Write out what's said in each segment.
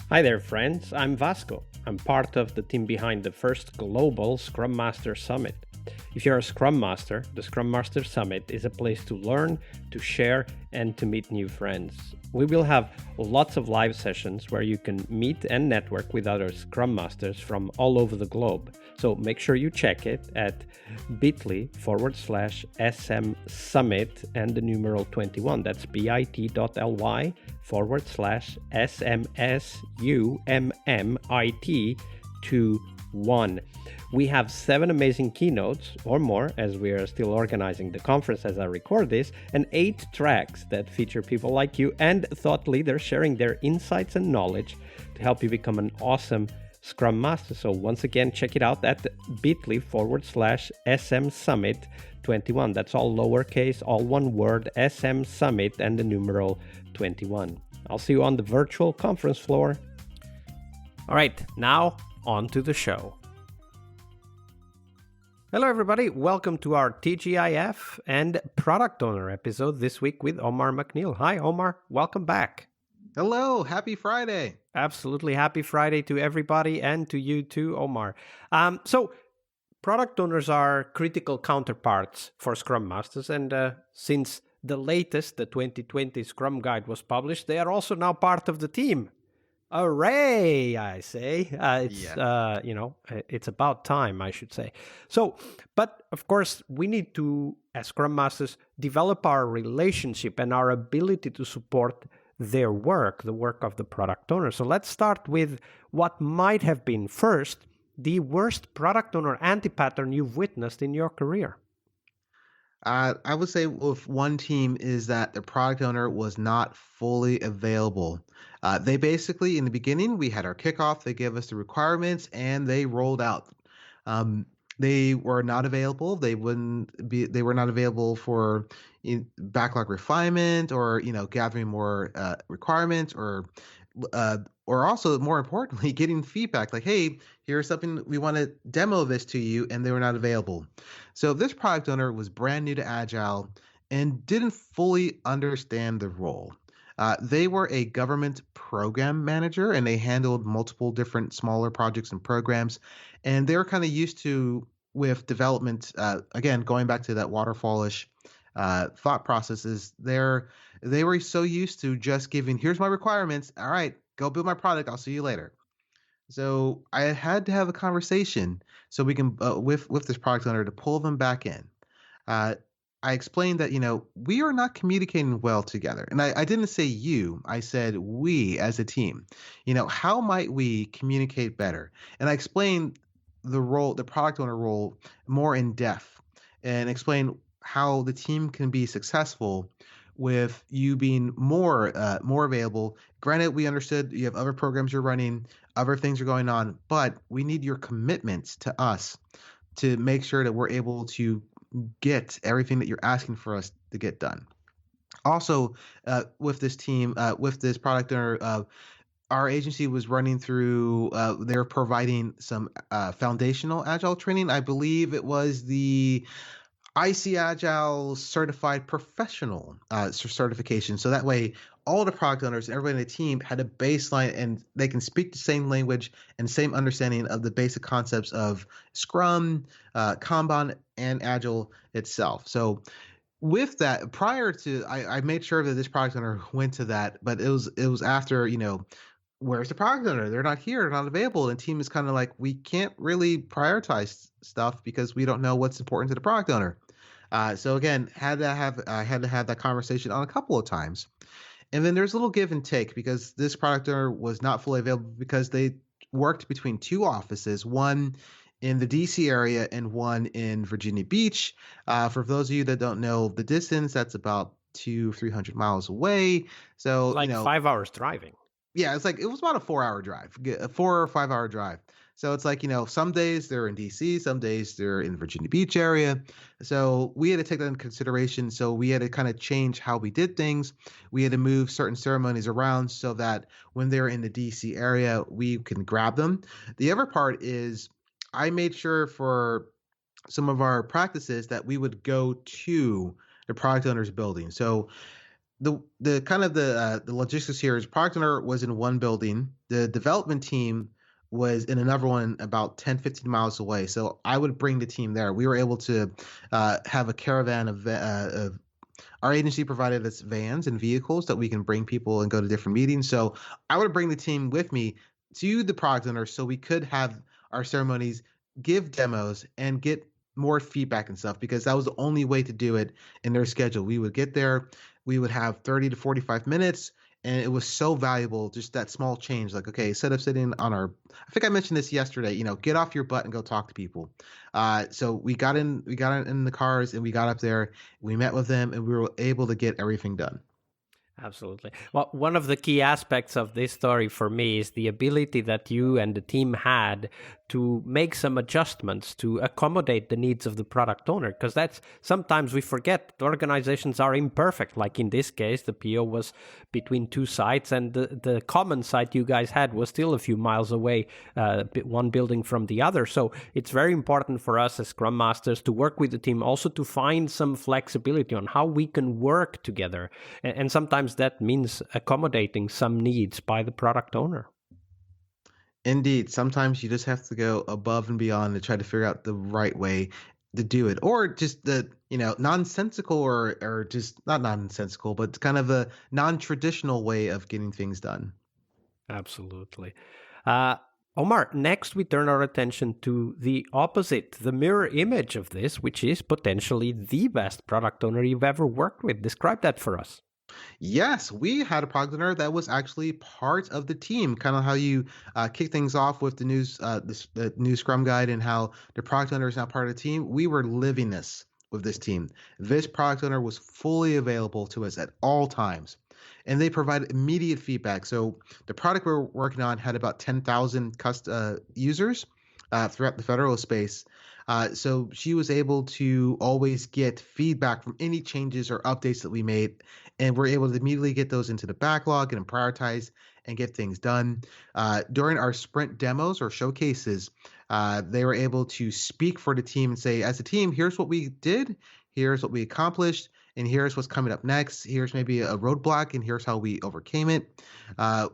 Hi there, friends. I'm Vasco. I'm part of the team behind the first global Scrum Master Summit. If you're a Scrum Master, the Scrum Master Summit is a place to learn, to share, and to meet new friends. We will have lots of live sessions where you can meet and network with other Scrum Masters from all over the globe. So make sure you check it at bit.ly/SM Summit and the numeral 21. That's bit.ly/SMSUMMIT21. We have 7 amazing keynotes or more, as we are still organizing the conference as I record this, and 8 tracks that feature people like you and thought leaders sharing their insights and knowledge to help you become an awesome Scrum Master. So once again, check it out at bit.ly/SM Summit 21. That's all lowercase, all one word, SM Summit and the numeral 21. I'll see you on the virtual conference floor. All right, now on to the show. Hello, everybody. Welcome to our TGIF and Product Owner episode this week with Omar McNeill. Hi, Omar. Welcome back. Hello. Happy Friday. Absolutely. Happy Friday to everybody and to you too, Omar. So product owners are critical counterparts for Scrum Masters. And since the latest, the 2020 Scrum Guide was published, they are also now part of the team. Hooray, I say. It's about time, I should say. So, but of course, we need to, as Scrum Masters, develop our relationship and our ability to support their work, the work of the product owner. So let's start with what might have been first, the worst product owner anti-pattern you've witnessed in your career. I would say with one team is that the product owner was not fully available. They basically, in the beginning, we had our kickoff, they gave us the requirements, and they rolled out. They were not available. They were not available for backlog refinement or, gathering more requirements or also, more importantly, getting feedback like, hey, here's something, we want to demo this to you, and they were not available. So this product owner was brand new to Agile and didn't fully understand the role. They were a government program manager, and they handled multiple different smaller projects and programs, and they were kind of used to, with development, again, going back to that waterfallish thought processes, they were so used to just giving, here's my requirements, all right, go build my product, I'll see you later. So I had to have a conversation so we can, with this product owner, to pull them back in. I explained that, we are not communicating well together. And I didn't say you, I said we as a team. How might we communicate better? And I explained the product owner role more in depth, and explain how the team can be successful with you being more available. Granted, we understood you have other programs you're running, other things are going on, but we need your commitments to us to make sure that we're able to get everything that you're asking for us to get done. Also, with this team, with this product owner, our agency was running through, they're providing some foundational Agile training. I believe it was the IC Agile Certified Professional certification. So that way, all the product owners and everybody in the team had a baseline, and they can speak the same language and same understanding of the basic concepts of Scrum, Kanban, and Agile itself. So with that, prior to, I made sure that this product owner went to that, but it was after, where's the product owner? They're not here, they're not available. And the team is kind of like, we can't really prioritize stuff because we don't know what's important to the product owner. So again, I had to have that conversation on a couple of times. And then there's a little give and take because this product owner was not fully available because they worked between 2 offices, one in the DC area and one in Virginia Beach. For those of you that don't know the distance, that's about 200-300 miles away. So like 5 hours driving. Yeah, it was about a 4-hour drive, a 4 or 5 hour drive. So it's like, some days they're in DC, some days they're in the Virginia Beach area. So we had to take that into consideration. So we had to kind of change how we did things. We had to move certain ceremonies around so that when they're in the DC area, we can grab them. The other part is I made sure for some of our practices that we would go to the product owner's building. So The kind of the logistics here is product owner was in one building. The development team was in another one about 10, 15 miles away. So I would bring the team there. We were able to have a caravan of our agency provided us vans and vehicles that we can bring people and go to different meetings. So I would bring the team with me to the product owner so we could have our ceremonies, give demos, and get more feedback and stuff because that was the only way to do it in their schedule. We would get there, we would have 30 to 45 minutes, and it was so valuable, just that small change. Like, okay, instead of sitting on I think I mentioned this yesterday, get off your butt and go talk to people. So we got in the cars and we got up there, we met with them, and we were able to get everything done. Absolutely. Well, one of the key aspects of this story for me is the ability that you and the team had to make some adjustments to accommodate the needs of the product owner. Because that's sometimes we forget that organizations are imperfect. Like in this case, the PO was between two sites, and the common site you guys had was still a few miles away, one building from the other. So it's very important for us as Scrum Masters to work with the team, also to find some flexibility on how we can work together. And sometimes that means accommodating some needs by the product owner. Indeed, sometimes you just have to go above and beyond to try to figure out the right way to do it, or just the nonsensical or just not nonsensical, but kind of a non-traditional way of getting things done. Absolutely. Uh, Omar, next we turn our attention to the opposite, the mirror image of this, which is potentially the best product owner you've ever worked with. Describe that for us. Yes, we had a product owner that was actually part of the team. Kind of how you kick things off with the new Scrum guide, and how the product owner is now part of the team. We were living this with this team. This product owner was fully available to us at all times, and they provided immediate feedback. So the product we're working on had about 10,000 users throughout the federal space. So she was able to always get feedback from any changes or updates that we made, and we're able to immediately get those into the backlog and prioritize and get things done. During our sprint demos or showcases, they were able to speak for the team and say, as a team, here's what we did, here's what we accomplished, and here's what's coming up next. Here's maybe a roadblock, and here's how we overcame it.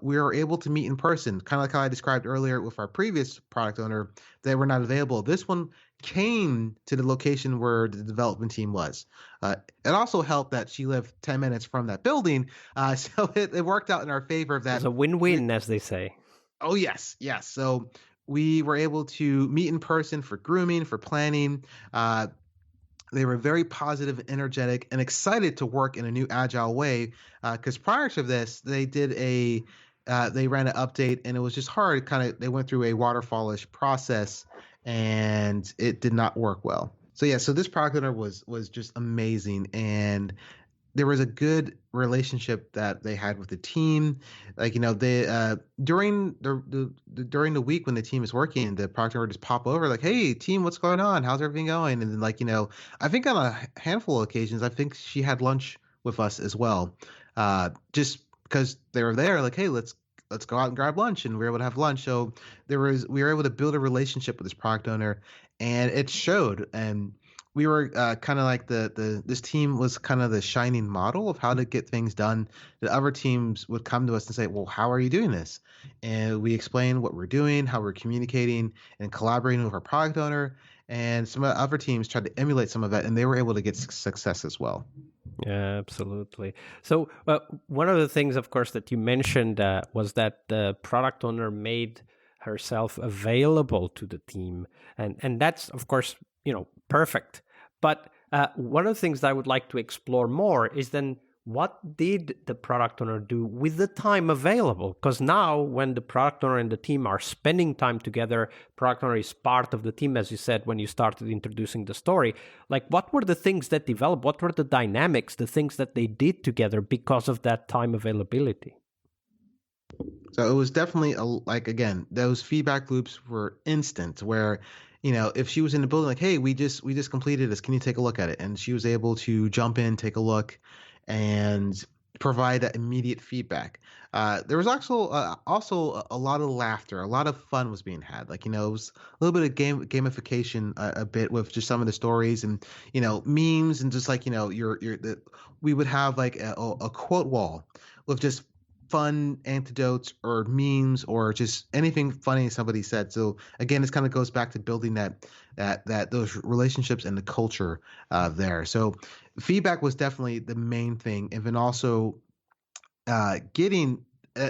We were able to meet in person, kind of like how I described earlier with our previous product owner. They were not available. This one came to the location where the development team was. It also helped that she lived 10 minutes from that building. So it worked out in our favor of It was that. a win-win, as they say. Oh, yes, yes. So we were able to meet in person for grooming, for planning. They were very positive, energetic, and excited to work in a new agile way. Because prior to this, they ran an update, and it was just hard. Kind of, they went through a waterfallish process, and it did not work well. So yeah, so this product owner was just amazing, and there was a good relationship that they had with the team. Like, they during during the week when the team is working, the product owner would just pop over like, "Hey team, what's going on? How's everything going?" And then, like, I think on a handful of occasions, I think she had lunch with us as well, just because they were there. Like, "Hey, let's go out and grab lunch," and we were able to have lunch. So we were able to build a relationship with this product owner, and it showed. And we were kind of like this team was kind of the shining model of how to get things done. The other teams would come to us and say, "Well, how are you doing this?" And we explain what we're doing, how we're communicating and collaborating with our product owner. And some of the other teams tried to emulate some of that, and they were able to get success as well. Yeah, absolutely. So one of the things, of course, that you mentioned was that the product owner made herself available to the team, and that's, of course, perfect. But one of the things that I would like to explore more is then what did the product owner do with the time available? Because now, when the product owner and the team are spending time together, product owner is part of the team, as you said when you started introducing the story. Like, what were the things that developed? What were the dynamics, the things that they did together because of that time availability? So it was definitely like, again, those feedback loops were instant where, if she was in the building, like, "Hey, we just completed this. Can you take a look at it?" And she was able to jump in, take a look, and provide that immediate feedback. There was also a lot of laughter, a lot of fun was being had. Like, it was a little bit of gamification, a bit with just some of the stories, and memes, and just like we would have like a quote wall with just fun antidotes or memes or just anything funny somebody said. So again, this kind of goes back to building that those relationships and the culture there. So feedback was definitely the main thing, and then also getting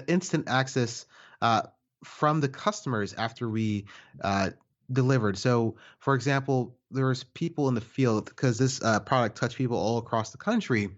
instant access uh, from the customers after we uh, delivered. So, for example, there was people in the field, because this product touched people all across the country,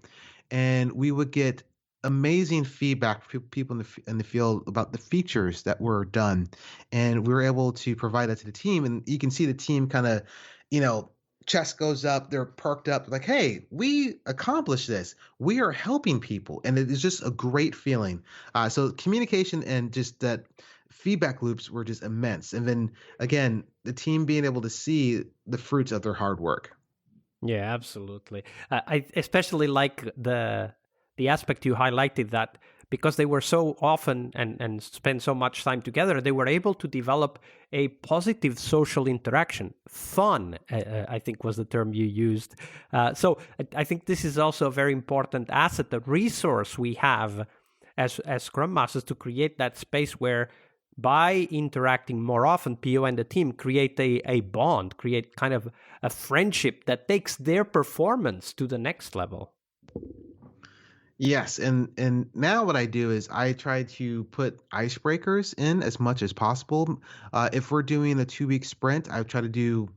and we would get amazing feedback from people in the field about the features that were done, and we were able to provide that to the team. And you can see the team kind of, you know. Chest goes up, they're perked up, like, hey, we accomplished this. We are helping people. And it is just a great feeling. So communication and just that feedback loops were just immense. And then again, the team being able to see the fruits of their hard work. Yeah, absolutely. I especially like the aspect you highlighted, that because they were so often and spend so much time together, they were able to develop a positive social interaction. Fun, I think was the term you used. So I think this is also a very important asset, a resource we have as Scrum Masters, to create that space where, by interacting more often, PO and the team create a bond, create kind of a friendship that takes their performance to the next level. Yes, and now what I do is I try to put icebreakers in as much as possible. If we're doing a 2 week sprint, I try to do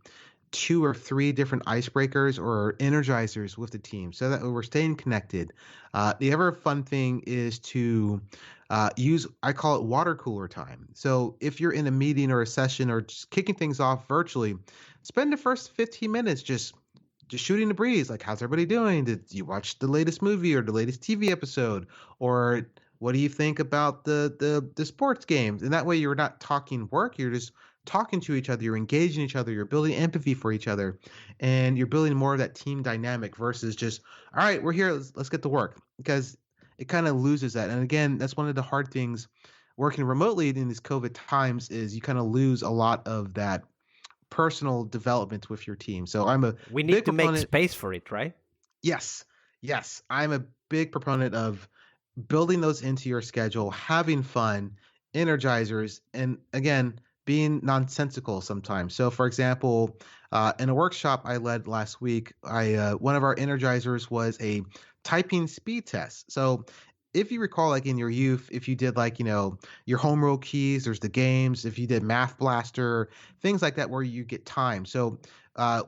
2 or 3 different icebreakers or energizers with the team so that we're staying connected. The other fun thing is to use, I call it water cooler time. So if you're in a meeting or a session or just kicking things off virtually, spend the first 15 minutes just shooting the breeze. Like, how's everybody doing? Did you watch the latest movie or the latest TV episode? Or what do you think about the sports games? And that way you're not talking work, you're just talking to each other, you're engaging each other, you're building empathy for each other, and you're building more of that team dynamic versus just, all right, we're here, let's get to work. Because it kind of loses that. And again, that's one of the hard things working remotely in these COVID times, is you kind of lose a lot of that personal development with your team. So I'm a We need big to make proponent. space for it, right? Yes, yes, I'm a big proponent of building those into your schedule, having fun, energizers, and again, being nonsensical sometimes. So, for example, in a workshop I led last week, I one of our energizers was a typing speed test. So, if you recall, like in your youth, if you did like your home rule keys, there's the games. If you did Math Blaster, things like that, where you get time. So,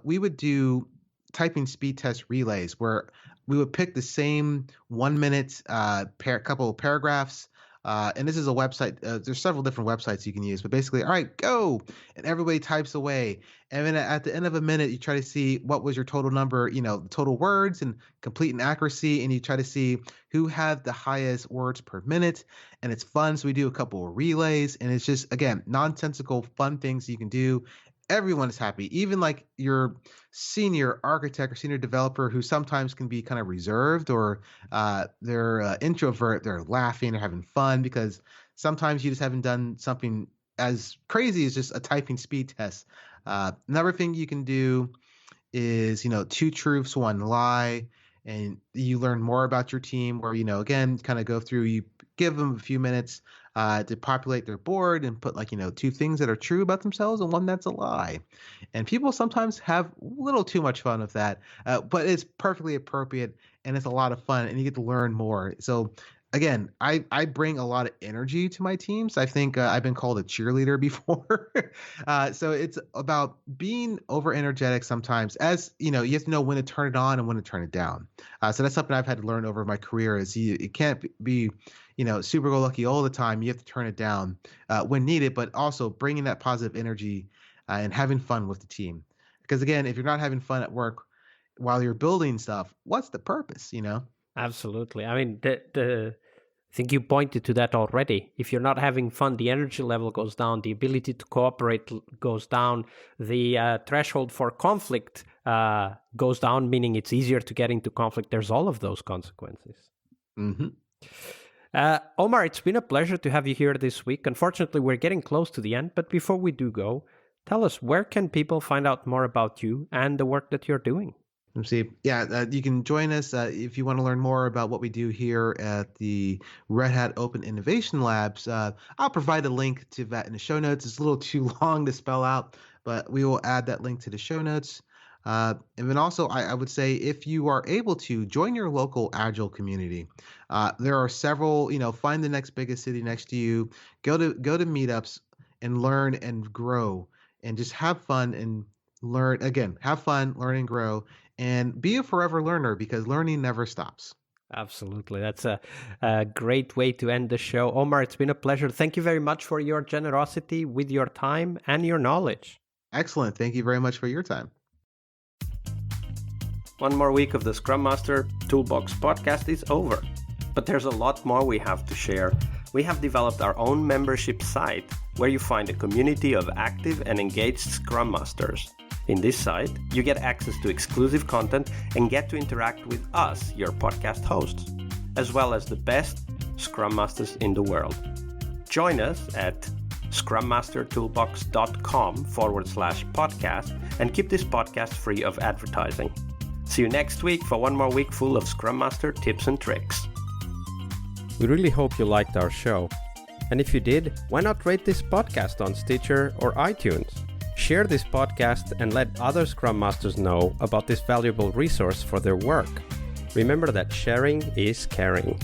we would do typing speed test relays where we would pick the same 1 minute couple of paragraphs. And this is a website. There's several different websites you can use, but basically, all right, go, and everybody types away. And then at the end of a minute, you try to see what was your total number, total words and complete and accuracy, and you try to see who had the highest words per minute. And it's fun, so we do a couple of relays, and it's just again nonsensical, fun things you can do. Everyone is happy, even like your senior architect or senior developer who sometimes can be kind of reserved, or they're introvert. They're laughing or having fun because sometimes you just haven't done something as crazy as just a typing speed test. Another thing you can do is, two truths, one lie, and you learn more about your team. Where again, kind of go through. You give them a few minutes to populate their board and put like 2 things that are true about themselves and one that's a lie. And people sometimes have a little too much fun with that, but it's perfectly appropriate and it's a lot of fun, and you get to learn more. So again, I bring a lot of energy to my teams. I think I've been called a cheerleader before. So it's about being over energetic sometimes. As you have to know when to turn it on and when to turn it down. So that's something I've had to learn over my career. Is it can't be super go lucky all the time. You have to turn it down when needed, but also bringing that positive energy and having fun with the team. Because again, if you're not having fun at work while you're building stuff, what's the purpose? Absolutely. I mean, the I think you pointed to that already. If you're not having fun, the energy level goes down, the ability to cooperate goes down, the threshold for conflict goes down, meaning it's easier to get into conflict. There's all of those consequences. Hmm. Omar, it's been a pleasure to have you here this week. Unfortunately, we're getting close to the end, but before we do go, tell us, where can people find out more about you and the work that you're doing? Let's see. Yeah, you can join us if you want to learn more about what we do here at the Red Hat Open Innovation Labs. I'll provide a link to that in the show notes. It's a little too long to spell out, but we will add that link to the show notes. And then also, I would say if you are able to join your local Agile community, there are several. Find the next biggest city next to you. Go to meetups and learn and grow, and just have fun and learn. Again, have fun, learn and grow, and be a forever learner because learning never stops. Absolutely. That's a great way to end the show. Omar, it's been a pleasure. Thank you very much for your generosity with your time and your knowledge. Excellent. Thank you very much for your time. One more week of the Scrum Master Toolbox podcast is over, but there's a lot more we have to share. We have developed our own membership site where you find a community of active and engaged Scrum Masters. In this site, you get access to exclusive content and get to interact with us, your podcast hosts, as well as the best Scrum Masters in the world. Join us at scrummastertoolbox.com/podcast and keep this podcast free of advertising. See you next week for one more week full of Scrum Master tips and tricks. We really hope you liked our show. And if you did, why not rate this podcast on Stitcher or iTunes? Share this podcast and let other Scrum Masters know about this valuable resource for their work. Remember that sharing is caring.